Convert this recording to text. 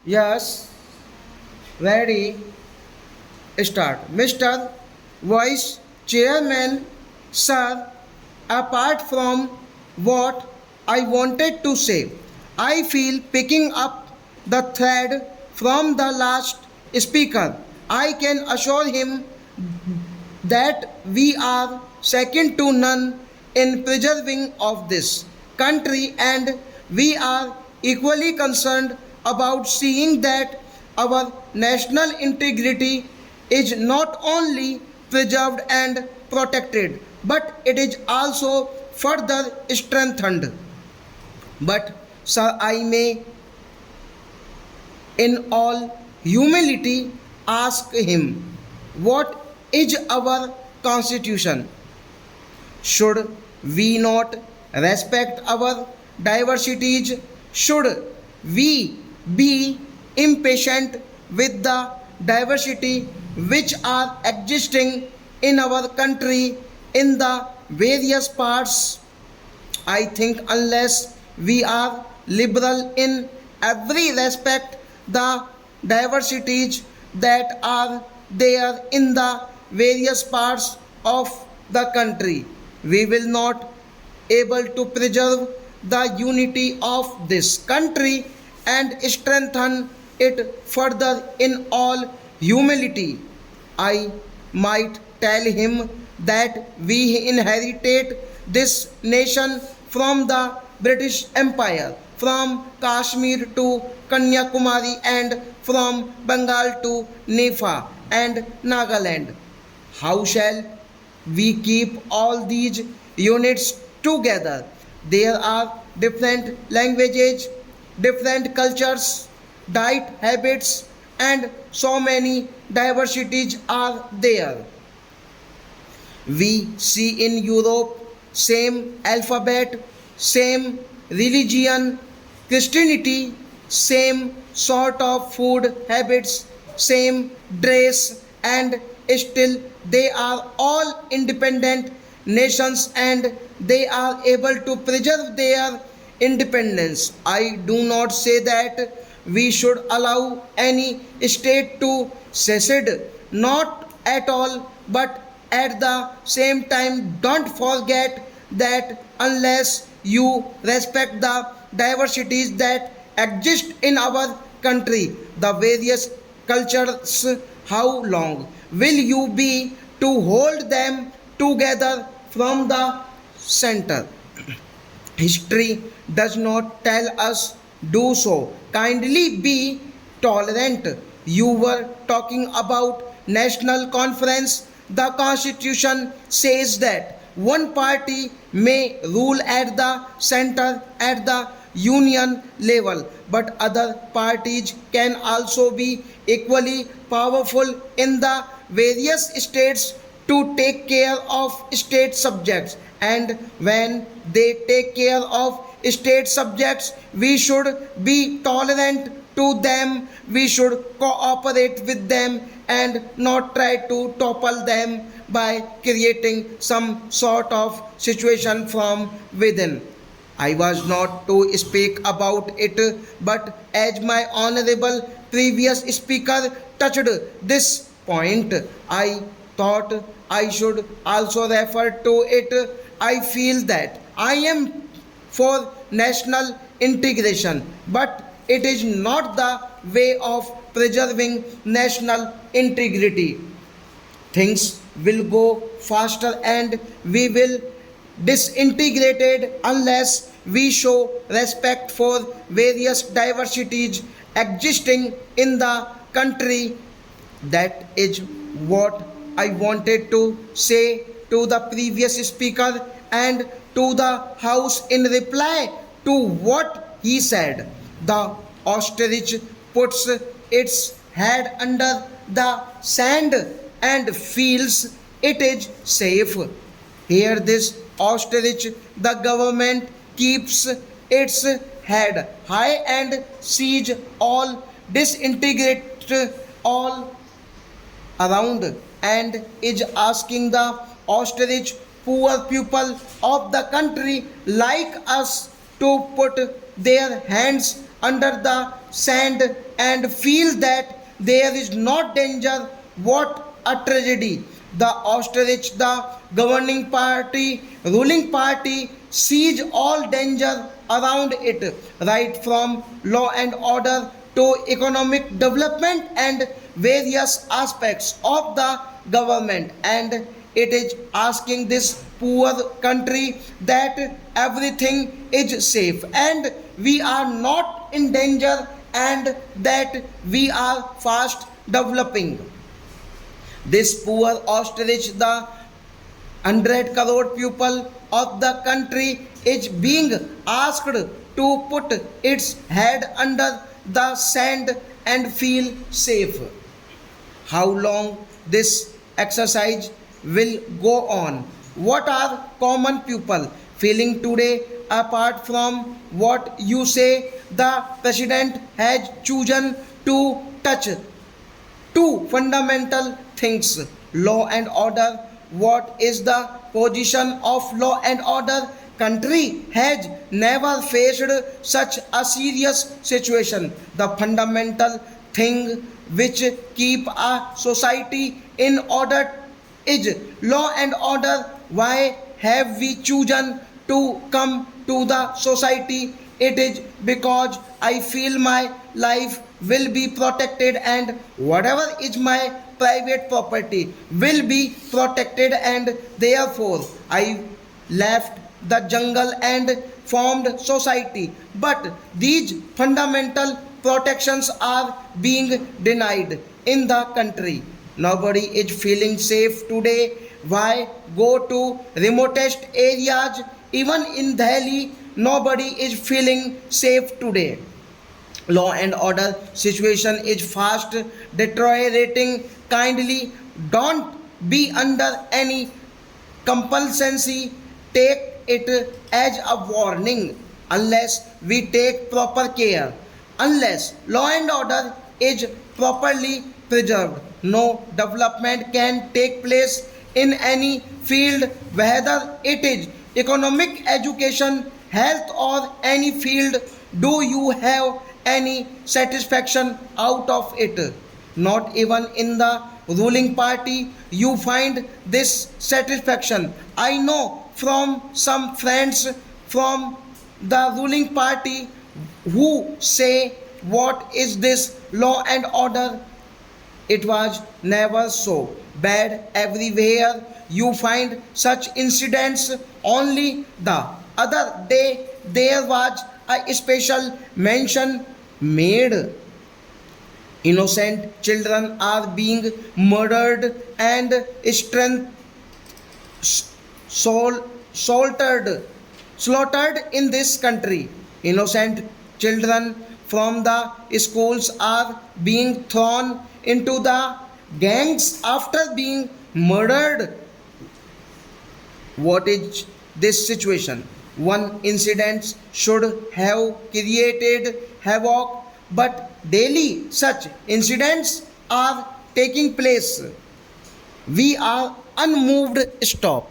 Yes, ready, start. Mr. Vice Chairman, sir, apart from what I wanted to say, I feel picking up the thread from the last speaker. I can assure him that we are second to none in preserving of this country, and we are equally concerned about seeing that our national integrity is not only preserved and protected, but it is also further strengthened. But sir, I may in all humility ask him, what is our constitution? Should we not respect our diversities? Should we be impatient with the diversity which are existing in our country in the various parts? I think unless we are liberal in every respect, the diversities that are there in the various parts of the country, we will not able to preserve the unity of this country and strengthen it further in all humility. I might tell him that we inherited this nation from the British Empire, from Kashmir to Kanyakumari, and from Bengal to Nepal and Nagaland. How shall we keep all these units together? There are different languages, different cultures, diet habits, and so many diversities are there. We see in Europe same alphabet, same religion, Christianity, same sort of food habits, same dress, and still they are all independent nations and they are able to preserve their independence. I do not say that we should allow any state to secede, not at all, but at the same time, don't forget that unless you respect the diversities that exist in our country, the various cultures, how long will you be to hold them together from the center? History does not tell us do so. Kindly be tolerant. You were talking about national conference. The constitution says that one party may rule at the center at the union level, but other parties can also be equally powerful in the various states to take care of state subjects, and when they take care of state subjects we should be tolerant to them, we should cooperate with them and not try to topple them by creating some sort of situation from within. I was not to speak about it, but as my honorable previous speaker touched this point, I thought I should also refer to it. I feel that I am for national integration, but it is not the way of preserving national integrity. Things will go faster and we will disintegrated unless we show respect for various diversities existing in the country. That is what I wanted to say to the previous speaker and to the house in reply to what he said. The ostrich puts its head under the sand and feels it is safe. Here, this ostrich, the government keeps its head high and sees all disintegrate all around and is asking the ostrich, poor people of the country like us, to put their hands under the sand and feel that there is not danger. What a tragedy! The ostrich, the ruling party, sees all danger around it, right from law and order to economic development and various aspects of the government. And it is asking this poor country that everything is safe and we are not in danger and that we are fast developing. This poor ostrich, the 100 crore people of the country, is being asked to put its head under the sand and feel safe. How long this exercise will go on? What are common people feeling today apart from what you say? The president has chosen to touch two fundamental things: law and order. What is the position of law and order? Country has never faced such a serious situation. The fundamental thing which keep a society in order is law and order. Why have we chosen to come to the society? It is because I feel my life will be protected and whatever is my private property will be protected, and therefore I left the jungle and formed society. But these fundamental protections are being denied in the country. Nobody is feeling safe today. Why go to remotest areas? Even in Delhi, nobody is feeling safe today. Law and order situation is fast deteriorating. Kindly don't be under any compulsancy. Take it as a warning. Unless we take proper care, unless law and order is properly preserved, no development can take place in any field, whether it is economic, education, health, or any field. Do you have any satisfaction out of it? Not even in the ruling party you find this satisfaction. I know from some friends from the ruling party who say, what is this law and order? It was never so bad everywhere. You find such incidents. Only the other day there was a special mention made. Innocent children are being murdered and strength slaughtered in this country. Innocent children from the schools are being thrown into the gangs after being murdered. What is this situation? One incident should have created havoc, but daily such incidents are taking place. We are unmoved. Stop.